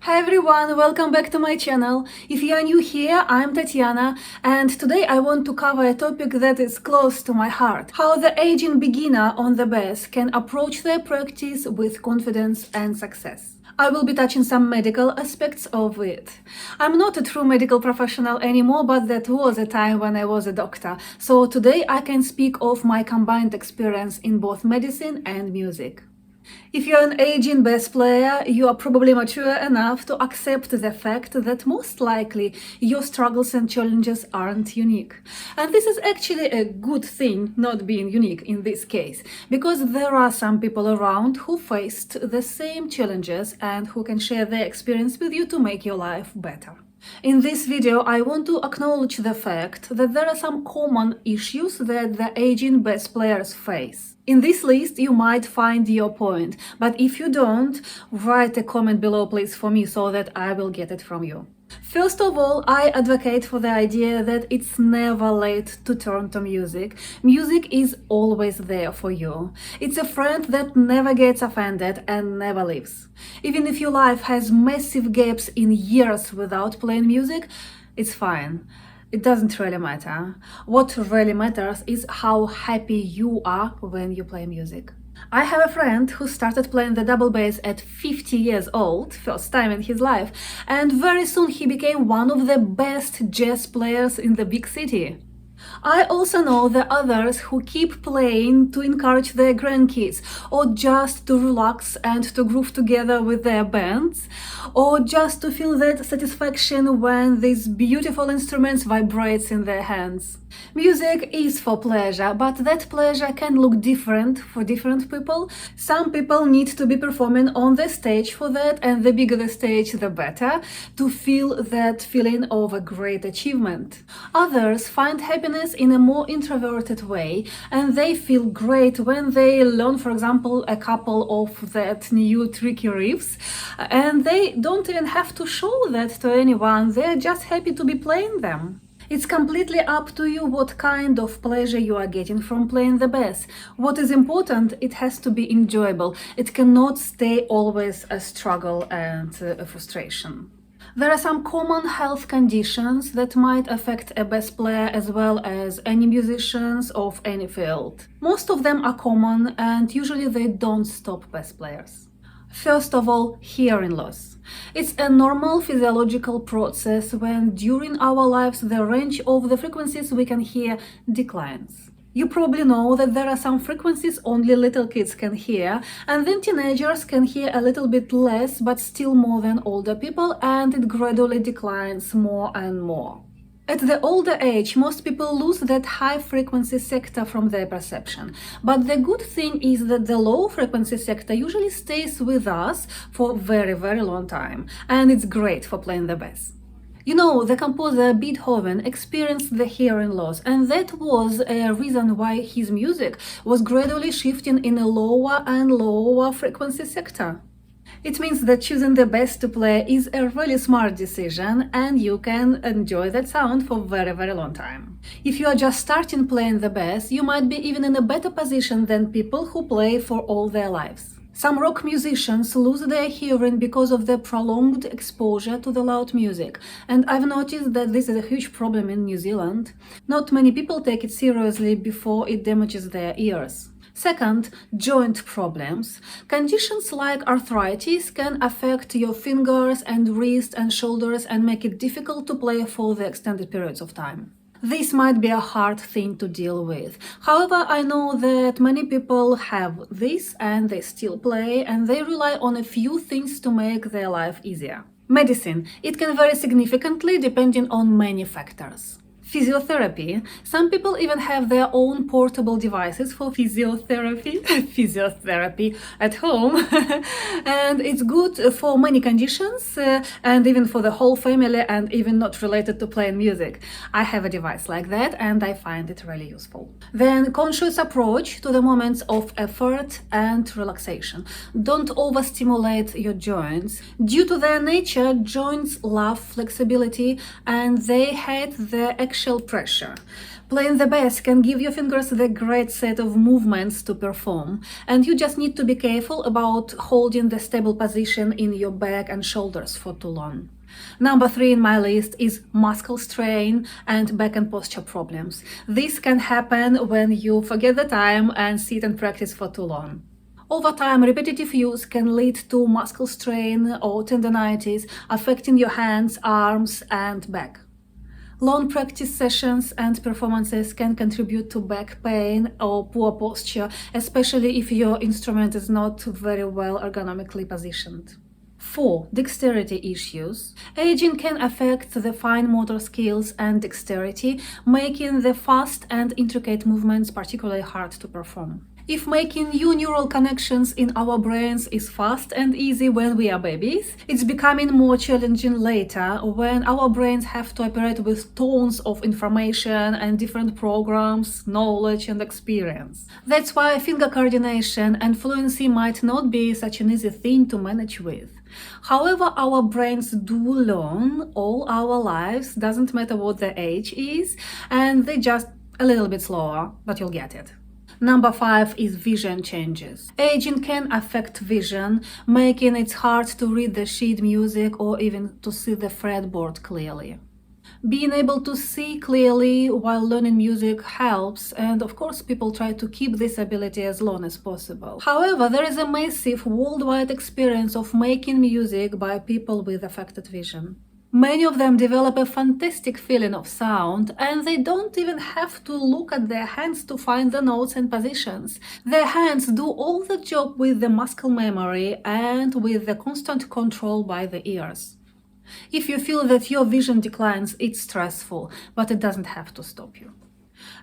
Hi everyone, welcome back to my channel. If you are new here, I'm Tatiana, and today I want to cover a topic that is close to my heart. How the aging beginner on the bass can approach their practice with confidence and success. I will be touching some medical aspects of it. I'm not a true medical professional anymore, but that was a time when I was a doctor. So today I can speak of my combined experience in both medicine and music. If you're an aging bass player, you are probably mature enough to accept the fact that most likely your struggles and challenges aren't unique. And this is actually a good thing, not being unique in this case, because there are some people around who faced the same challenges and who can share their experience with you to make your life better. In this video, I want to acknowledge the fact that there are some common issues that the aging bass players face. In this list, you might find your point, but if you don't, write a comment below please for me so that I will get it from you. First of all, I advocate for the idea that it's never late to turn to music. Music is always there for you. It's a friend that never gets offended and never leaves. Even if your life has massive gaps in years without playing music, it's fine. It doesn't really matter. What really matters is how happy you are when you play music. I have a friend who started playing the double bass at 50 years old, first time in his life, and very soon he became one of the best jazz players in the big city. I also know the others who keep playing to encourage their grandkids, or just to relax and to groove together with their bands, or just to feel that satisfaction when these beautiful instruments vibrates in their hands. Music is for pleasure, but that pleasure can look different for different people. Some people need to be performing on the stage for that, and the bigger the stage, the better, to feel that feeling of a great achievement. Others find happiness in a more introverted way, and they feel great when they learn, for example, a couple of that new tricky riffs, and they don't even have to show that to anyone, they're just happy to be playing them. It's completely up to you what kind of pleasure you are getting from playing the bass. What is important, it has to be enjoyable. It cannot stay always a struggle and a frustration. There are some common health conditions that might affect a bass player as well as any musicians of any field. Most of them are common and usually they don't stop bass players. First of all, hearing loss. It's a normal physiological process when during our lives the range of the frequencies we can hear declines. You probably know that there are some frequencies only little kids can hear, and then teenagers can hear a little bit less but still more than older people, and it gradually declines more and more. At the older age, most people lose that high-frequency sector from their perception. But the good thing is that the low-frequency sector usually stays with us for a very, very long time, and it's great for playing the bass. You know, the composer Beethoven experienced the hearing loss, and that was a reason why his music was gradually shifting in a lower and lower frequency sector. It means that choosing the bass to play is a really smart decision, and you can enjoy that sound for a very, very long time. If you are just starting playing the bass, you might be even in a better position than people who play for all their lives. Some rock musicians lose their hearing because of the prolonged exposure to the loud music, and I've noticed that this is a huge problem in New Zealand. Not many people take it seriously before it damages their ears. Second, joint problems. Conditions like arthritis can affect your fingers and wrists and shoulders and make it difficult to play for the extended periods of time. This might be a hard thing to deal with. However, I know that many people have this and they still play, and they rely on a few things to make their life easier. Medicine. It can vary significantly depending on many factors. Physiotherapy. Some people even have their own portable devices for physiotherapy at home. And it's good for many conditions and even for the whole family and even not related to playing music. I have a device like that and I find it really useful. Then conscious approach to the moments of effort and relaxation. Don't overstimulate your joints. Due to their nature, joints love flexibility and they hate the action facial pressure. Playing the bass can give your fingers the great set of movements to perform, and you just need to be careful about holding the stable position in your back and shoulders for too long. Number 3 in my list is muscle strain and back and posture problems. This can happen when you forget the time and sit and practice for too long. Over time, repetitive use can lead to muscle strain or tendinitis, affecting your hands, arms, and back. Long practice sessions and performances can contribute to back pain or poor posture, especially if your instrument is not very well ergonomically positioned. 4. Dexterity issues. Aging can affect the fine motor skills and dexterity, making the fast and intricate movements particularly hard to perform. If making new neural connections in our brains is fast and easy when we are babies, it's becoming more challenging later when our brains have to operate with tons of information and different programs, knowledge and experience. That's why finger coordination and fluency might not be such an easy thing to manage with. However, our brains do learn all our lives, doesn't matter what the age is, and they're just a little bit slower, but you'll get it. Number 5 is vision changes. Aging can affect vision, making it hard to read the sheet music or even to see the fretboard clearly. Being able to see clearly while learning music helps, and of course people try to keep this ability as long as possible. However, there is a massive worldwide experience of making music by people with affected vision. Many of them develop a fantastic feeling of sound, and they don't even have to look at their hands to find the notes and positions. Their hands do all the job with the muscle memory and with the constant control by the ears. If you feel that your vision declines, it's stressful, but it doesn't have to stop you.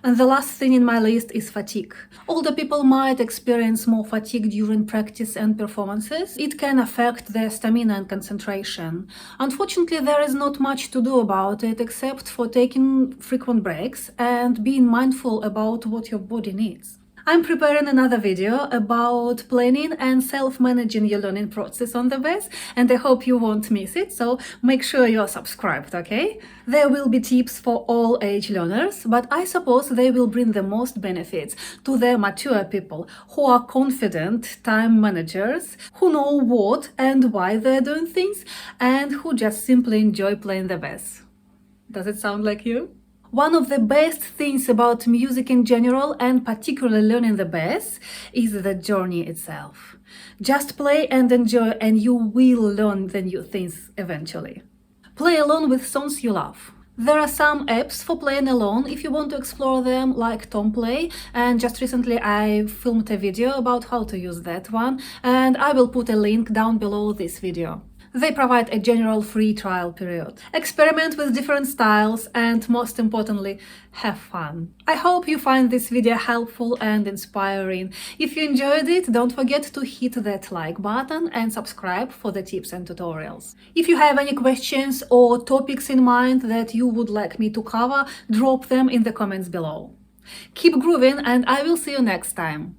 And the last thing in my list is fatigue. Older people might experience more fatigue during practice and performances. It can affect their stamina and concentration. Unfortunately, there is not much to do about it except for taking frequent breaks and being mindful about what your body needs. I'm preparing another video about planning and self-managing your learning process on the bass, and I hope you won't miss it, so make sure you're subscribed, okay? There will be tips for all age learners, but I suppose they will bring the most benefits to the mature people who are confident time managers, who know what and why they're doing things, and who just simply enjoy playing the bass. Does it sound like you? One of the best things about music in general, and particularly learning the bass, is the journey itself. Just play and enjoy, and you will learn the new things eventually. Play alone with songs you love. There are some apps for playing alone if you want to explore them, like Tomplay, and just recently I filmed a video about how to use that one, and I will put a link down below this video. They provide a general free trial period. Experiment with different styles and, most importantly, have fun. I hope you find this video helpful and inspiring. If you enjoyed it, don't forget to hit that like button and subscribe for the tips and tutorials. If you have any questions or topics in mind that you would like me to cover, drop them in the comments below. Keep grooving, and I will see you next time.